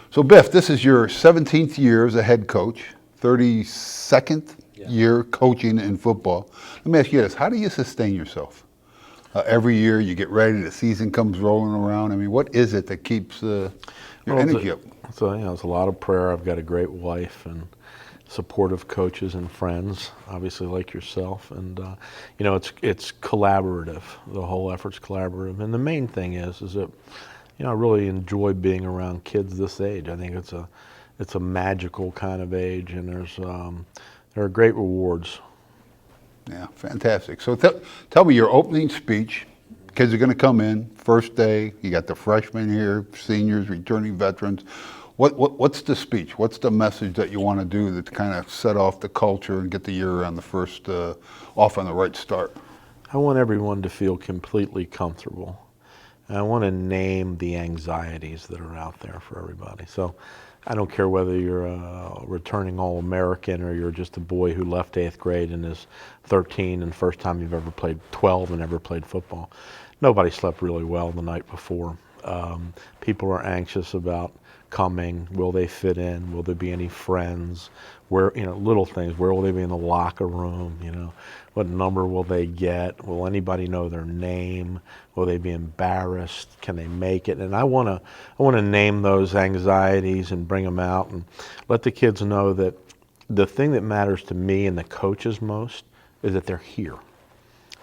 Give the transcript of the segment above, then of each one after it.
So Biff, this is your 17th year as a head coach, 32nd year coaching in football. Let me ask you this, how do you sustain yourself? Every year you get ready, the season comes rolling around. I mean, what is it that keeps your energy up? So, it's a lot of prayer. I've got a great wife and supportive coaches and friends, obviously like yourself. And, it's collaborative. The whole effort's collaborative. And the main thing is that, I really enjoy being around kids this age. I think it's a magical kind of age, and there are great rewards. Yeah, fantastic. So tell me your opening speech. Kids are going to come in, first day. You got the freshmen here, seniors, returning veterans. What's the speech? What's the message that you want to do to kind of set off the culture and get the year on the first, off on the right start? I want everyone to feel completely comfortable. And I want to name the anxieties that are out there for everybody. So I don't care whether you're a returning All-American or you're just a boy who left 8th grade and is 13 and first time you've ever played 12 and ever played football. Nobody slept really well the night before. People are anxious about coming. Will they fit in? Will there be any friends? Where, little things. Where will they be in the locker room? What number will they get? Will anybody know their name? Will they be embarrassed? Can they make it? And I want to name those anxieties and bring them out and let the kids know that the thing that matters to me and the coaches most is that they're here.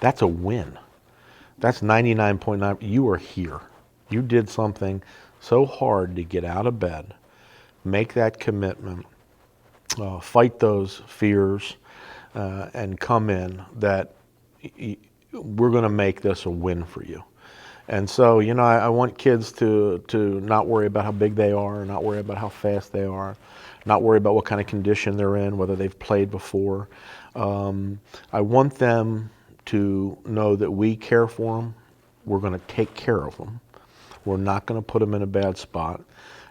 That's a win. That's 99.9. You are here. You did something so hard to get out of bed, make that commitment, fight those fears, and come in that we're going to make this a win for you. And so, I want kids to not worry about how big they are, not worry about how fast they are, not worry about what kind of condition they're in, whether they've played before. I want them to know that we care for them. We're going to take care of them. We're not going to put them in a bad spot.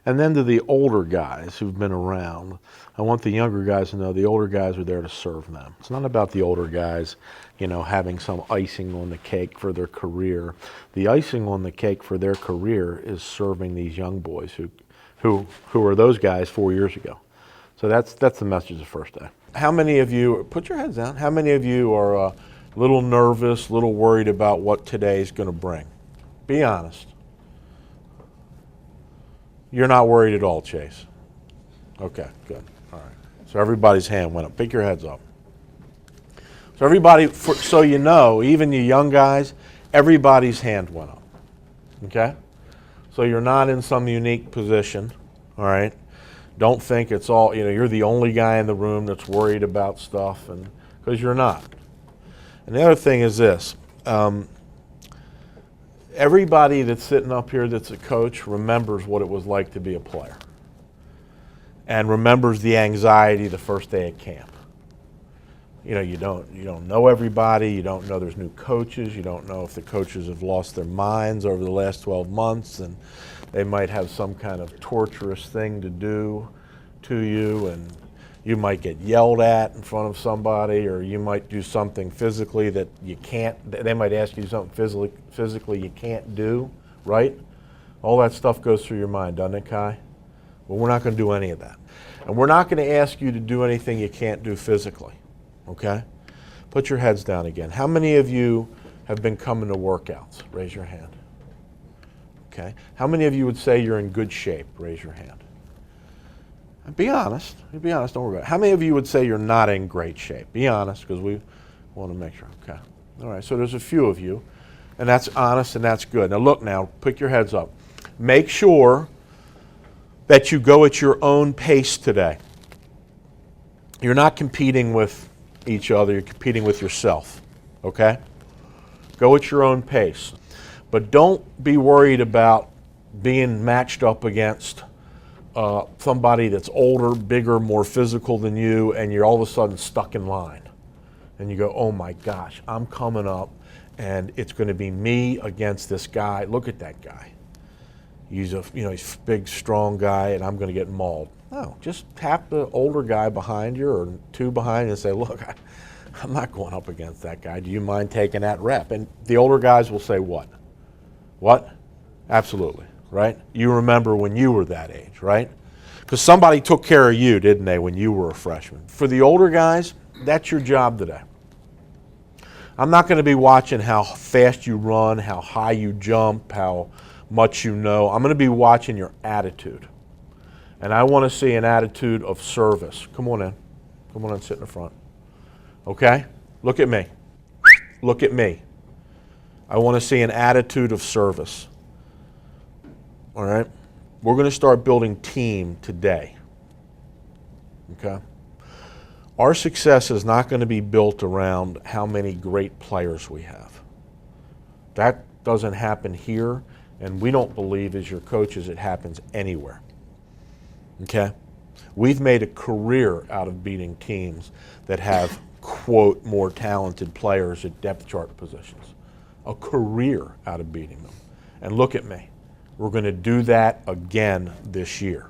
And then to the older guys who've been around, I want the younger guys to know the older guys are there to serve them. It's not about the older guys, having some icing on the cake for their career. The icing on the cake for their career is serving these young boys who were those guys 4 years ago. So that's the message the first day. How many of you, put your heads down, how many of you are a little nervous, a little worried about what today's going to bring? Be honest. You're not worried at all, Chase. Okay, good. All right. So everybody's hand went up. Pick your heads up. So everybody, so even you young guys, everybody's hand went up. Okay? So you're not in some unique position, all right? Don't think it's all, you're the only guy in the room that's worried about stuff, and because you're not. And the other thing is this. Everybody that's sitting up here that's a coach remembers what it was like to be a player and remembers the anxiety the first day at camp. You don't know everybody. You don't know there's new coaches. You don't know if the coaches have lost their minds over the last 12 months and they might have some kind of torturous thing to do to you, and you might get yelled at in front of somebody, or you might do something physically that you can't, they might ask you something physically you can't do, right? All that stuff goes through your mind, doesn't it, Kai? Well, we're not going to do any of that. And we're not going to ask you to do anything you can't do physically, okay? Put your heads down again. How many of you have been coming to workouts? Raise your hand. Okay. How many of you would say you're in good shape? Raise your hand. Be honest. Be honest. Don't worry about it. How many of you would say you're not in great shape? Be honest, because we want to make sure. Okay. All right. So there's a few of you, and that's honest and that's good. Now look. Now pick your heads up. Make sure that you go at your own pace today. You're not competing with each other. You're competing with yourself. Okay. Go at your own pace, but don't be worried about being matched up against somebody that's older, bigger, more physical than you, and you're all of a sudden stuck in line. And you go, oh my gosh, I'm coming up, and it's going to be me against this guy. Look at that guy. He's a he's a big, strong guy, and I'm going to get mauled. No, just tap the older guy behind you or two behind you and say, look, I'm not going up against that guy. Do you mind taking that rep? And the older guys will say what? What? Absolutely. Right? You remember when you were that age, right? Because somebody took care of you, didn't they, when you were a freshman? For the older guys, that's your job today. I'm not going to be watching how fast you run, how high you jump, how much you know. I'm going to be watching your attitude. And I want to see an attitude of service. Come on in. Come on in, sit in the front. Okay? Look at me. Look at me. I want to see an attitude of service. All right? We're going to start building team today. Okay? Our success is not going to be built around how many great players we have. That doesn't happen here, and we don't believe as your coaches it happens anywhere. Okay? We've made a career out of beating teams that have, quote, more talented players at depth chart positions. A career out of beating them. And look at me. We're going to do that again this year.